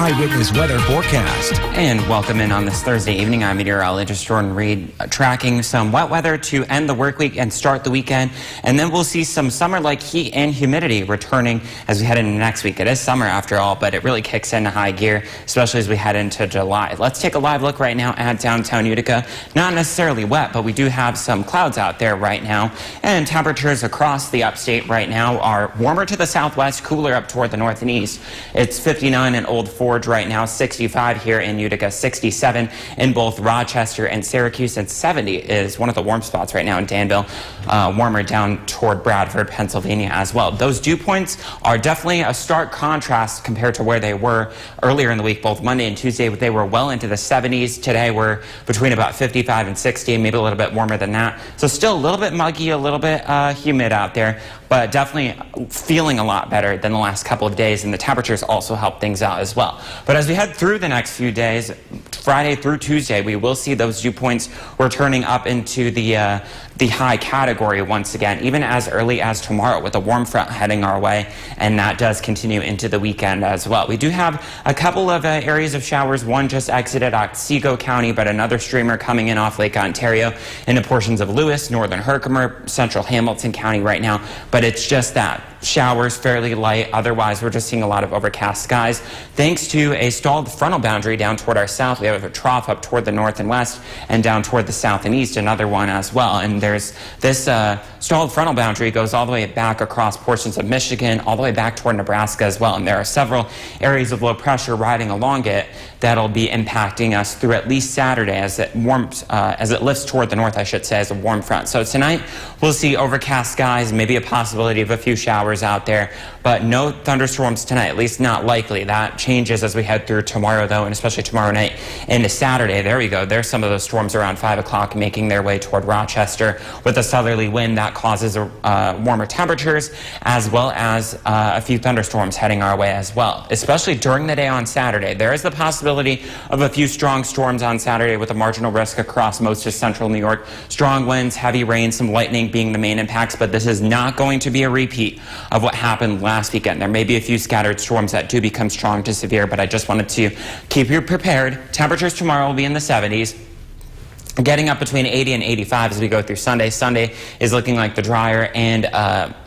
Eyewitness Weather forecast. And welcome in on this Thursday evening. I'm meteorologist Jordan Reed, tracking some wet weather to end the work week and start the weekend. And then we'll see some summer-like heat and humidity returning as we head into next week. It is summer after all, but it really kicks into high gear, especially as we head into July. Let's take a live look right now at downtown Utica. Not necessarily wet, but we do have some clouds out there right now. And temperatures across the upstate right now are warmer to the southwest, cooler up toward the north and east. It's 59 in Old Forge right now, 65 here in Utica, 67 in both Rochester and Syracuse, and 70 is one of the warm spots right now in Danville, warmer down toward Bradford, Pennsylvania as well. Those dew points are definitely a stark contrast compared to where they were earlier in the week. Both Monday and Tuesday, they were well into the 70s. Today, we're between about 55 and 60, maybe a little bit warmer than that. So still a little bit muggy, a little bit humid out there, but definitely feeling a lot better than the last couple of days, and the temperatures also help things out as well. But as we head through the next few days, Friday through Tuesday, we will see those dew points returning up into the high category once again, even as early as tomorrow with a warm front heading our way, and that does continue into the weekend as well. We do have a couple of areas of showers. One just exited Otsego County, but another streamer coming in off Lake Ontario into portions of Lewis, northern Herkimer, central Hamilton County right now, but it's just that. Showers fairly light. Otherwise, we're just seeing a lot of overcast skies. Thanks to a stalled frontal boundary down toward our south, we have a trough up toward the north and west, and down toward the south and east, another one as well. And there's this stalled frontal boundary goes all the way back across portions of Michigan, all the way back toward Nebraska as well. And there are several areas of low pressure riding along it that'll be impacting us through at least Saturday as it warms, as it lifts toward the north, I should say, as a warm front. So tonight we'll see overcast skies, maybe a possibility of a few showers out there, but no thunderstorms tonight, at least not likely. That changes as we head through tomorrow, though, and especially tomorrow night into Saturday. There we go. There's some of those storms around 5 o'clock making their way toward Rochester with a southerly wind that causes warmer temperatures, as well as a few thunderstorms heading our way as well, especially during the day on Saturday. There is the possibility of a few strong storms on Saturday with a marginal risk across most of central New York. Strong winds, heavy rain, some lightning being the main impacts, but this is not going to be a repeat of what happened last weekend. There may be a few scattered storms that do become strong to severe, but I just wanted to keep you prepared. Temperatures tomorrow will be in the 70s. Getting up between 80 and 85 as we go through Sunday. Sunday is looking like the drier and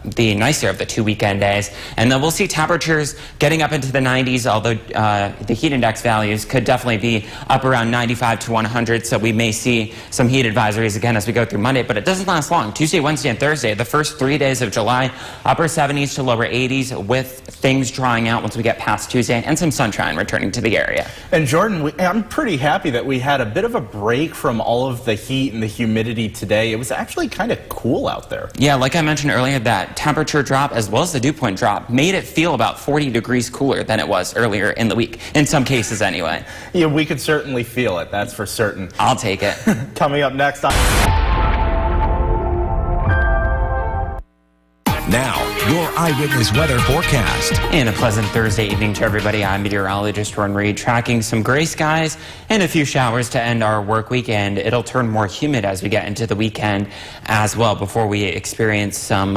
the nicer of the two weekend days. And then we'll see temperatures getting up into the 90s, although the heat index values could definitely be up around 95 to 100. So we may see some heat advisories again as we go through Monday, but it doesn't last long. Tuesday, Wednesday, and Thursday, the first 3 days of July, upper 70s to lower 80s with things drying out once we get past Tuesday and some sunshine returning to the area. And Jordan, I'm pretty happy that we had a bit of a break from all of the heat and the humidity today. It was actually kind of cool out there. Yeah, like I mentioned earlier, that temperature drop as well as the dew point drop made it feel about 40 degrees cooler than it was earlier in the week, in some cases anyway. Yeah, we could certainly feel it, that's for certain. I'll take it. Coming up next on... Now, your Eyewitness Weather forecast. And a pleasant Thursday evening to everybody. I'm meteorologist Jordan Reed, tracking some gray skies and a few showers to end our work weekend. It'll turn more humid as we get into the weekend as well before we experience some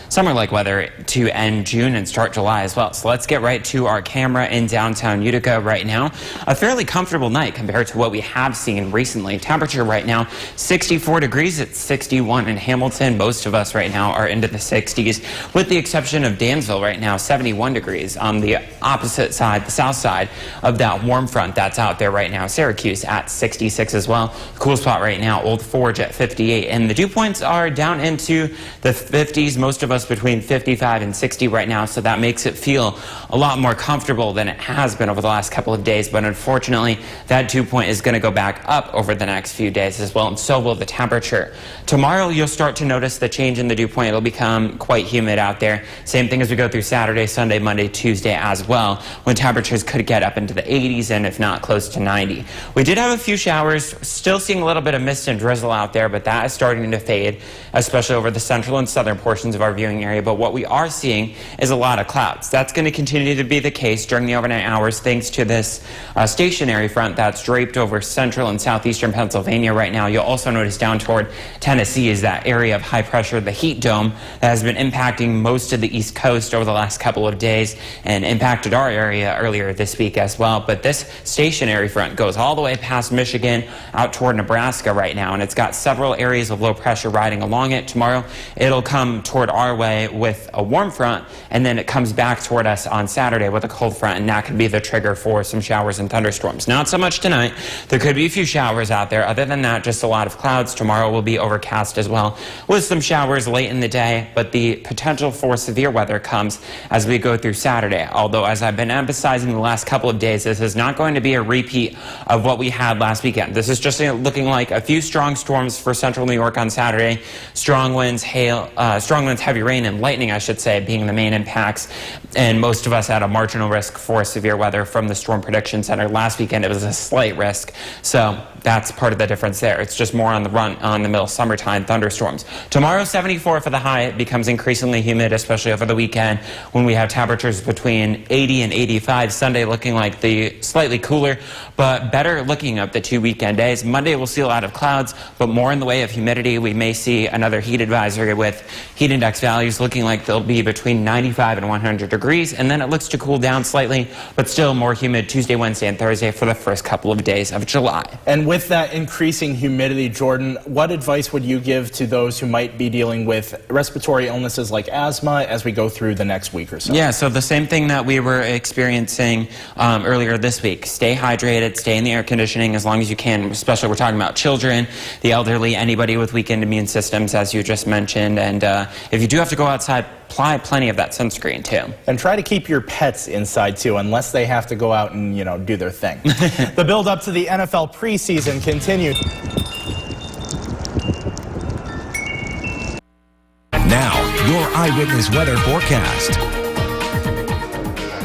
summer-like weather to end June and start July as well. So let's get right to our camera in downtown Utica right now. A fairly comfortable night compared to what we have seen recently. Temperature right now, 64 degrees. It's 61 in Hamilton. Most of us right now are into the 60s. With the exception of Dansville right now, 71 degrees on the opposite side, the south side of that warm front that's out there right now. Syracuse at 66 as well. Cool spot right now, Old Forge at 58. And the dew points are down into the 50s, most of us between 55 and 60 right now. So that makes it feel a lot more comfortable than it has been over the last couple of days. But unfortunately, that dew point is going to go back up over the next few days as well. And so will the temperature. Tomorrow, you'll start to notice the change in the dew point. It'll become quite humid out there. Same thing as we go through Saturday, Sunday, Monday, Tuesday as well, when temperatures could get up into the 80s and if not close to 90. We did have a few showers, still seeing a little bit of mist and drizzle out there, but that is starting to fade, especially over the central and southern portions of our viewing area. But what we are seeing is a lot of clouds. That's going to continue to be the case during the overnight hours thanks to this stationary front that's draped over central and southeastern Pennsylvania right now. You'll also notice down toward Tennessee is that area of high pressure, the heat dome, that has been impacting most most of the East Coast over the last couple of days and impacted our area earlier this week as well. But this stationary front goes all the way past Michigan out toward Nebraska right now, and it's got several areas of low pressure riding along it. Tomorrow it'll come toward our way with a warm front, and then it comes back toward us on Saturday with a cold front, and that could be the trigger for some showers and thunderstorms. Not so much tonight. There could be a few showers out there. Other than that, just a lot of clouds. Tomorrow will be overcast as well with some showers late in the day, but the potential for severe weather comes as we go through Saturday. Although, as I've been emphasizing the last couple of days, this is not going to be a repeat of what we had last weekend. This is just looking like a few strong storms for central New York on Saturday. Strong winds, hail, heavy rain, and lightning, I should say, being the main impacts. And most of us had a marginal risk for severe weather from the Storm Prediction Center. Last weekend, it was a slight risk. So that's part of the difference there. It's just more on the run on the middle summertime thunderstorms. Tomorrow, 74 for the high. It becomes increasingly humid, especially over the weekend when we have temperatures between 80 and 85. Sunday looking like the slightly cooler, but better looking up the 2 weekend days. Monday we'll see a lot of clouds, but more in the way of humidity. We may see another heat advisory with heat index values looking like they'll be between 95 and 100 degrees, and then it looks to cool down slightly, but still more humid Tuesday, Wednesday, and Thursday for the first couple of days of July. And with that increasing humidity, Jordan, what advice would you give to those who might be dealing with respiratory illnesses like asthma as we go through the next week or so? Yeah, so the same thing that we were experiencing earlier this week. Stay hydrated, stay in the air conditioning as long as you can, especially we're talking about children, the elderly, anybody with weakened immune systems, as you just mentioned. And if you do have to go outside, apply plenty of that sunscreen too. And try to keep your pets inside too, unless they have to go out and, do their thing. The build up to the NFL preseason continues. Now, your eyewitness weather forecast.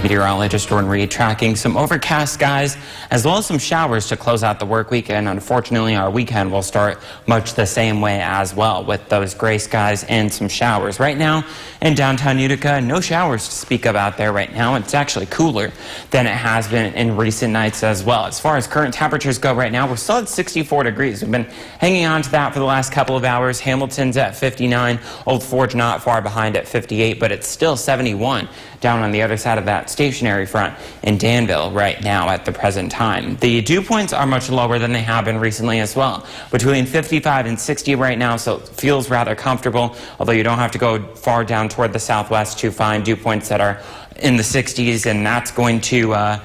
Meteorologist Jordan Reed tracking some overcast skies as well as some showers to close out the work week. And unfortunately, our weekend will start much the same way as well, with those gray skies and some showers. Right now in downtown Utica, no showers to speak of out there right now. It's actually cooler than it has been in recent nights as well. As far as current temperatures go right now, we're still at 64 degrees. We've been hanging on to that for the last couple of hours. Hamilton's at 59, Old Forge not far behind at 58, but it's still 71 down on the other side of that stationary front in Danville right now at the present time. The dew points are much lower than they have been recently as well, between 55 and 60 right now, so it feels rather comfortable, although you don't have to go far down toward the southwest to find dew points that are in the 60s, and that's going to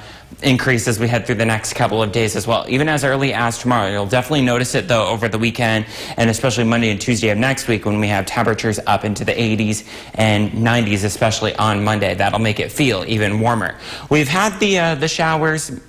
increase as we head through the next couple of days as well. Even as early as tomorrow. You'll definitely notice it though over the weekend, and especially Monday and Tuesday of next week when we have temperatures up into the 80s and 90s, especially on Monday. That'll make it feel even warmer. We've had the showers,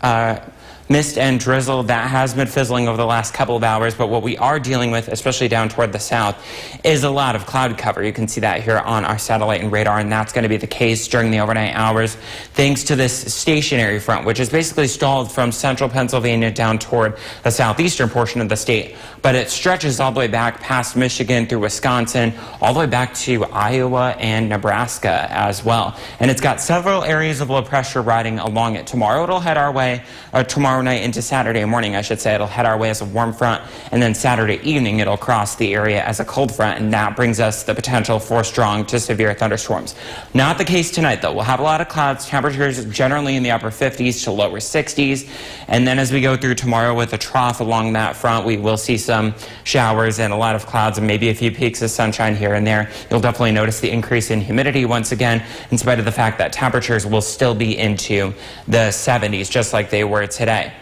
mist and drizzle that has been fizzling over the last couple of hours, but what we are dealing with, especially down toward the south, is a lot of cloud cover. You can see that here on our satellite and radar, and that's going to be the case during the overnight hours thanks to this stationary front, which is basically stalled from central Pennsylvania down toward the southeastern portion of the state, but it stretches all the way back past Michigan through Wisconsin, all the way back to Iowa and Nebraska as well. And it's got several areas of low pressure riding along it. Tomorrow it'll head our way, tomorrow night into Saturday morning, I should say, it'll head our way as a warm front, and then Saturday evening it'll cross the area as a cold front, and that brings us the potential for strong to severe thunderstorms. Not the case tonight though. We'll have a lot of clouds, temperatures generally in the upper 50s to lower 60s, and then as we go through tomorrow with a trough along that front, we will see some showers and a lot of clouds and maybe a few peaks of sunshine here and there. You'll definitely notice the increase in humidity once again, in spite of the fact that temperatures will still be into the 70s just like they were today.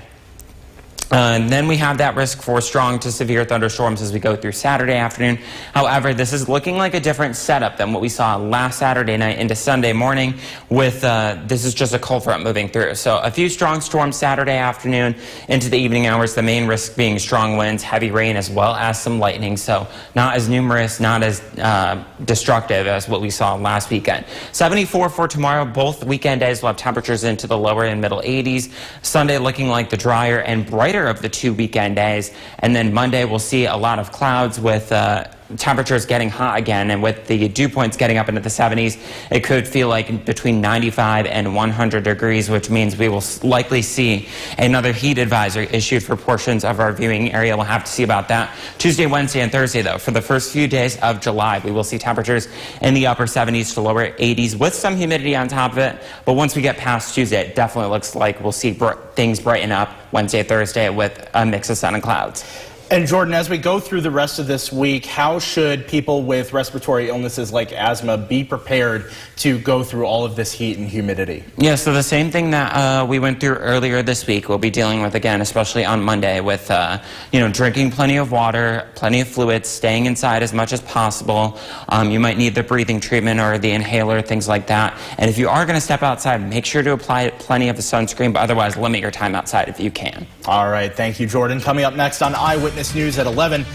And then we have that risk for strong to severe thunderstorms as we go through Saturday afternoon. However, this is looking like a different setup than what we saw last Saturday night into Sunday morning with, this is just a cold front moving through. So a few strong storms Saturday afternoon into the evening hours, the main risk being strong winds, heavy rain, as well as some lightning. So not as numerous, not as destructive as what we saw last weekend. 74 for tomorrow. Both weekend days will have temperatures into the lower and middle 80s. Sunday looking like the drier and brighter of the 2 weekend days, and then Monday we'll see a lot of clouds with temperatures getting hot again, and with the dew points getting up into the 70s, it could feel like between 95 and 100 degrees, which means we will likely see another heat advisory issued for portions of our viewing area. We'll have to see about that. Tuesday, Wednesday, and Thursday, though, for the first few days of July, we will see temperatures in the upper 70s to lower 80s with some humidity on top of it. But once we get past Tuesday, it definitely looks like we'll see things brighten up Wednesday, Thursday with a mix of sun and clouds. And Jordan, as we go through the rest of this week, how should people with respiratory illnesses like asthma be prepared to go through all of this heat and humidity? Yeah, so the same thing that we went through earlier this week, we'll be dealing with again, especially on Monday, with drinking plenty of water, plenty of fluids, staying inside as much as possible. You might need the breathing treatment or the inhaler, things like that. And if you are going to step outside, make sure to apply plenty of the sunscreen, but otherwise limit your time outside if you can. All right, thank you, Jordan. Coming up next on Eyewitness News at 11.